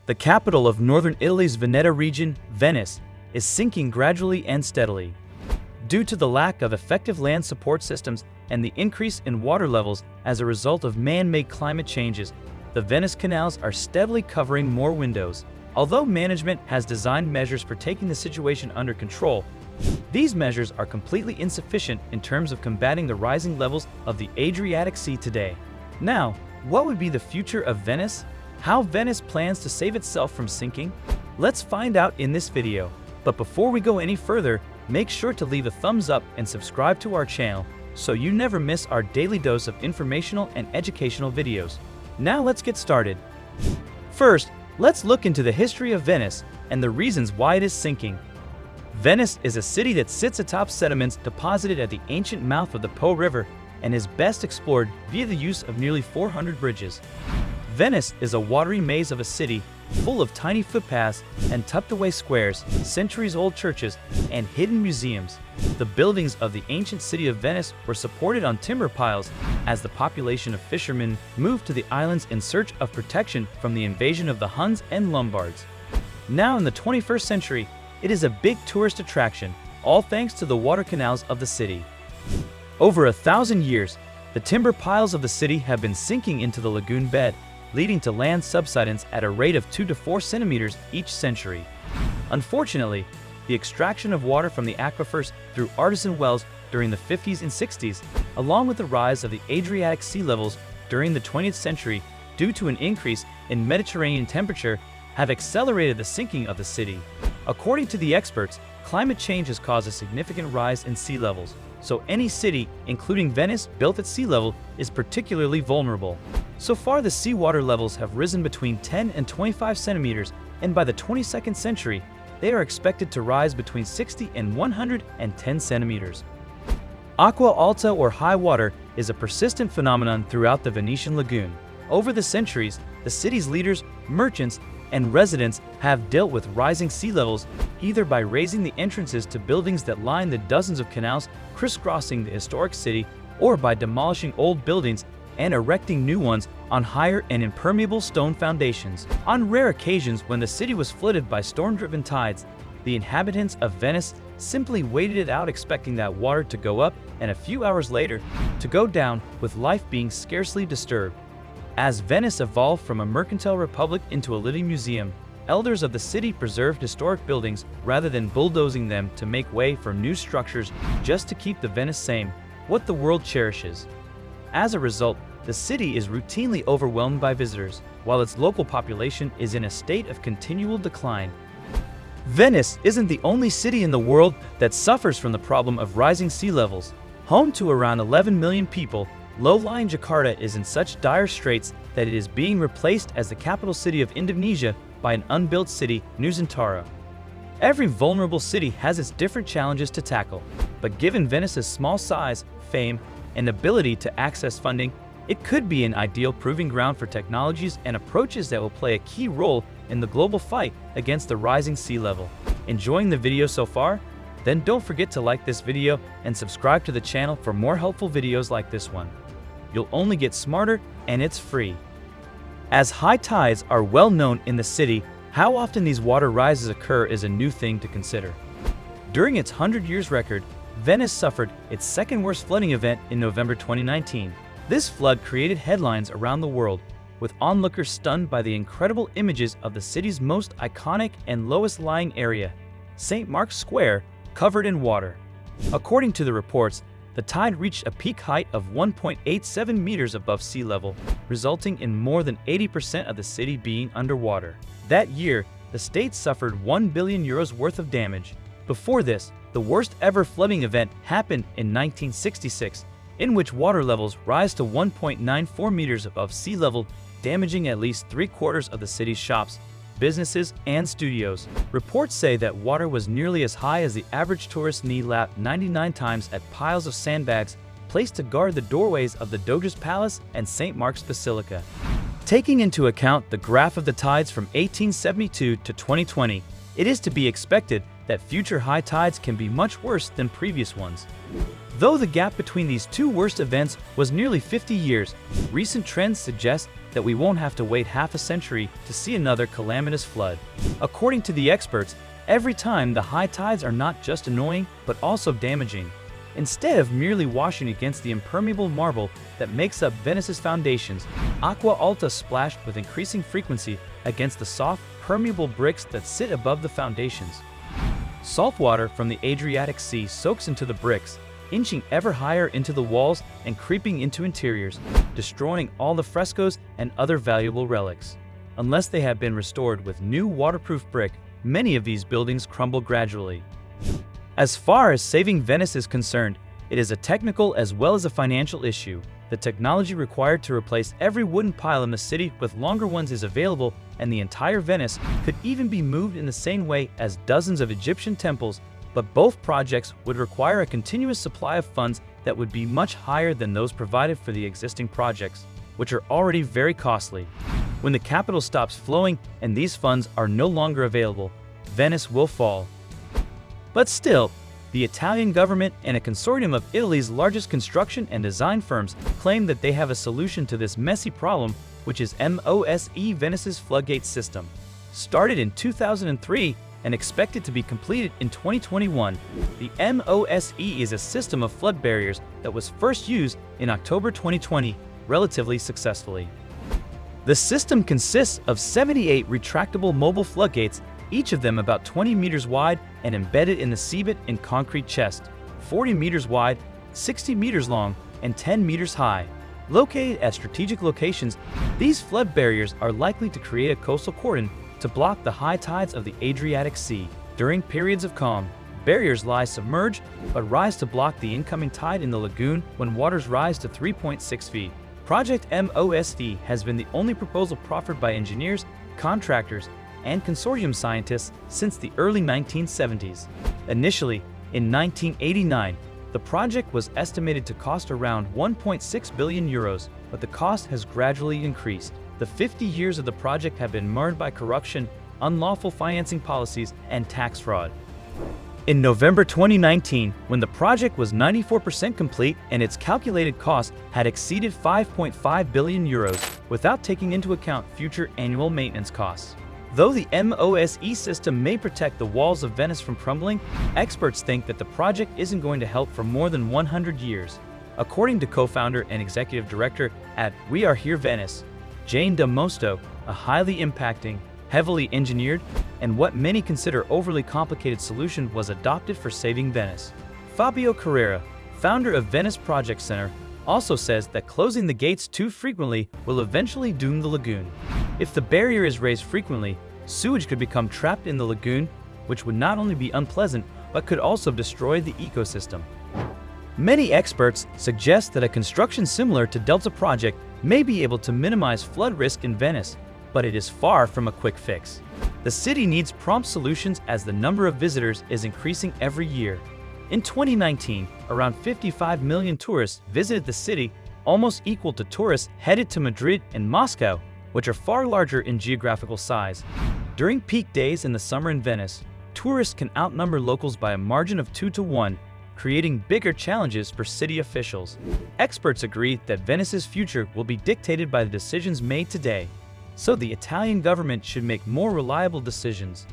The capital of northern Italy's Veneto region, Venice, is sinking gradually and steadily. Due to the lack of effective land support systems and the increase in water levels as a result of man-made climate changes, the Venice canals are steadily covering more windows. Although management has designed measures for taking the situation under control, these measures are completely insufficient in terms of combating the rising levels of the Adriatic Sea today. Now, what would be the future of Venice? How Venice plans to save itself from sinking? Let's find out in this video. But before we go any further, make sure to leave a thumbs up and subscribe to our channel so you never miss our daily dose of informational and educational videos. Now let's get started. First, let's look into the history of Venice and the reasons why it is sinking. Venice is a city that sits atop sediments deposited at the ancient mouth of the Po River and is best explored via the use of nearly 400 bridges. Venice is a watery maze of a city full of tiny footpaths and tucked-away squares, centuries-old churches, and hidden museums. The buildings of the ancient city of Venice were supported on timber piles as the population of fishermen moved to the islands in search of protection from the invasion of the Huns and Lombards. Now in the 21st century, it is a big tourist attraction, all thanks to the water canals of the city. Over 1,000 years, the timber piles of the city have been sinking into the lagoon bed, leading to land subsidence at a rate of 2 to 4 centimeters each century. Unfortunately, the extraction of water from the aquifers through artisan wells during the 50s and 60s, along with the rise of the Adriatic Sea levels during the 20th century due to an increase in Mediterranean temperature, have accelerated the sinking of the city. According to the experts, climate change has caused a significant rise in sea levels, so any city, including Venice, built at sea level is particularly vulnerable. So far, the seawater levels have risen between 10 and 25 centimeters, and by the 22nd century, they are expected to rise between 60 and 110 centimeters. Acqua alta, or high water, is a persistent phenomenon throughout the Venetian Lagoon. Over the centuries, the city's leaders, merchants, and residents have dealt with rising sea levels either by raising the entrances to buildings that line the dozens of canals crisscrossing the historic city, or by demolishing old buildings and erecting new ones on higher and impermeable stone foundations. On rare occasions when the city was flooded by storm-driven tides, the inhabitants of Venice simply waited it out, expecting that water to go up and a few hours later to go down, with life being scarcely disturbed. As Venice evolved from a mercantile republic into a living museum, elders of the city preserved historic buildings rather than bulldozing them to make way for new structures just to keep the Venice same, what the world cherishes. As a result, the city is routinely overwhelmed by visitors, while its local population is in a state of continual decline. Venice isn't the only city in the world that suffers from the problem of rising sea levels. Home to around 11 million people, low-lying Jakarta is in such dire straits that it is being replaced as the capital city of Indonesia by an unbuilt city, Nusantara. Every vulnerable city has its different challenges to tackle, but given Venice's small size, fame, and ability to access funding, it could be an ideal proving ground for technologies and approaches that will play a key role in the global fight against the rising sea level. Enjoying the video so far? Then don't forget to like this video and subscribe to the channel for more helpful videos like this one. You'll only get smarter, and it's free. As high tides are well known in the city, how often these water rises occur is a new thing to consider. During its 100 years record, Venice suffered its second worst flooding event in November 2019. This flood created headlines around the world, with onlookers stunned by the incredible images of the city's most iconic and lowest-lying area, St. Mark's Square, covered in water. According to the reports, the tide reached a peak height of 1.87 meters above sea level, resulting in more than 80% of the city being underwater. That year, the state suffered €1 billion worth of damage. Before this, the worst ever flooding event happened in 1966, in which water levels rise to 1.94 meters above sea level, damaging at least 3/4 of the city's shops, businesses, and studios. Reports say that water was nearly as high as the average tourist knee lapped 99 times at piles of sandbags placed to guard the doorways of the Doge's Palace and St. Mark's Basilica. Taking into account the graph of the tides from 1872 to 2020, it is to be expected that future high tides can be much worse than previous ones. Though the gap between these two worst events was nearly 50 years, recent trends suggest that we won't have to wait half a century to see another calamitous flood. According to the experts, every time the high tides are not just annoying, but also damaging. Instead of merely washing against the impermeable marble that makes up Venice's foundations, aqua alta splashed with increasing frequency against the soft, permeable bricks that sit above the foundations. Salt water from the Adriatic Sea soaks into the bricks, inching ever higher into the walls and creeping into interiors, destroying all the frescoes and other valuable relics. Unless they have been restored with new waterproof brick, many of these buildings crumble gradually. As far as saving Venice is concerned, it is a technical as well as a financial issue. The technology required to replace every wooden pile in the city with longer ones is available, and the entire Venice could even be moved in the same way as dozens of Egyptian temples, but both projects would require a continuous supply of funds that would be much higher than those provided for the existing projects, which are already very costly. When the capital stops flowing and these funds are no longer available, Venice will fall. But still, the Italian government and a consortium of Italy's largest construction and design firms claim that they have a solution to this messy problem, which is MOSE Venice's Floodgates system. Started in 2003 and expected to be completed in 2021, the MOSE is a system of flood barriers that was first used in October 2020 relatively successfully. The system consists of 78 retractable mobile floodgates, each of them about 20 meters wide and embedded in the seabed in concrete chest, 40 meters wide, 60 meters long, and 10 meters high. Located at strategic locations, these flood barriers are likely to create a coastal cordon to block the high tides of the Adriatic Sea. During periods of calm, barriers lie submerged but rise to block the incoming tide in the lagoon when waters rise to 3.6 feet. Project MOSE has been the only proposal proffered by engineers, contractors, and consortium scientists since the early 1970s. Initially, in 1989, the project was estimated to cost around 1.6 billion euros, but the cost has gradually increased. The 50 years of the project have been marred by corruption, unlawful financing policies, and tax fraud. In November 2019, when the project was 94% complete and its calculated cost had exceeded 5.5 billion euros, without taking into account future annual maintenance costs. Though the MOSE system may protect the walls of Venice from crumbling, experts think that the project isn't going to help for more than 100 years. According to co-founder and executive director at We Are Here Venice, Jane Da Mosto, a highly impacting, heavily engineered, and what many consider overly complicated solution was adopted for saving Venice. Fabio Carrera, founder of Venice Project Center, also says that closing the gates too frequently will eventually doom the lagoon. If the barrier is raised frequently, sewage could become trapped in the lagoon, which would not only be unpleasant, but could also destroy the ecosystem. Many experts suggest that a construction similar to Delta Project may be able to minimize flood risk in Venice, but it is far from a quick fix. The city needs prompt solutions as the number of visitors is increasing every year. In 2019, around 55 million tourists visited the city, almost equal to tourists headed to Madrid and Moscow, which are far larger in geographical size. During peak days in the summer in Venice, tourists can outnumber locals by a margin of 2 to 1, creating bigger challenges for city officials. Experts agree that Venice's future will be dictated by the decisions made today, so the Italian government should make more reliable decisions.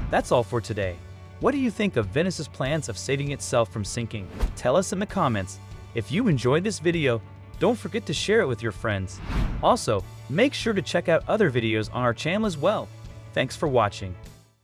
That's all for today. What do you think of Venice's plans of saving itself from sinking? Tell us in the comments. If you enjoyed this video, don't forget to share it with your friends. Also, make sure to check out other videos on our channel as well. Thanks for watching.